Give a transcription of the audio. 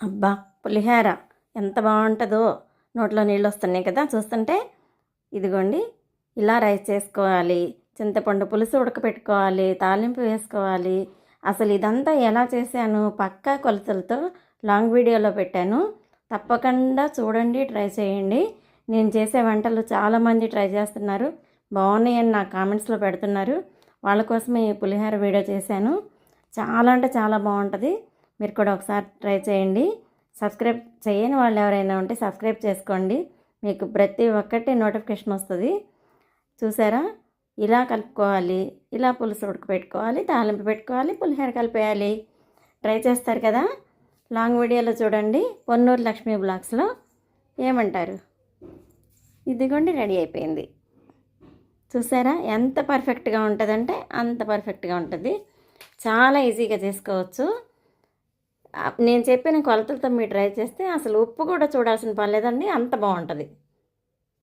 అబ్బా! పులిహోర ఎంత బావుంటదో! నోట్లో నీళ్ళొస్తున్నాయి కదా చూస్తుంటే. ఇదిగోండి ఇలా రైస్ చేసుకోవాలి. చింతపండు పులుసు ఉడకపెట్టుకోవాలి. తాలింపు వేసుకోవాలి. అసలు ఇదంతా ఎలా చేశాను పక్కా కొలతలతో లాంగ్ వీడియోలో పెట్టాను. తప్పకుండా చూడండి, ట్రై చేయండి. నేను చేసే వంటలు చాలామంది ట్రై చేస్తున్నారు. బాగున్నాయని నాకు కామెంట్స్లో పెడుతున్నారు. వాళ్ళ కోసమే ఈ పులిహోర వీడియో చేశాను. చాలా అంటే చాలా బాగుంటుంది. మీరు కూడా ఒకసారి ట్రై చేయండి. సబ్స్క్రైబ్ చేయని వాళ్ళు ఎవరైనా ఉంటే సబ్స్క్రైబ్ చేసుకోండి. మీకు ప్రతి ఒక్కటి నోటిఫికేషన్ వస్తుంది. చూసారా, ఇలా కలుపుకోవాలి, ఇలా పులుసు ఉడకపెట్టుకోవాలి, తాలింపు పెట్టుకోవాలి, పులిహోర కలిపేయాలి. ట్రై చేస్తారు కదా. లాంగ్ వీడియోలో చూడండి. పొన్నూరు లక్ష్మీ బ్లాగ్స్లో. ఏమంటారు? ఇదిగోండి రెడీ అయిపోయింది. చూసారా ఎంత పర్ఫెక్ట్గా ఉంటుందంటే అంత పర్ఫెక్ట్గా ఉంటుంది. చాలా ఈజీగా చేసుకోవచ్చు. నేను చెప్పిన కొలతలతో మీరు ట్రై చేస్తే అసలు ఉప్పు కూడా చూడాల్సిన పని లేదండి, అంత బాగుంటుంది.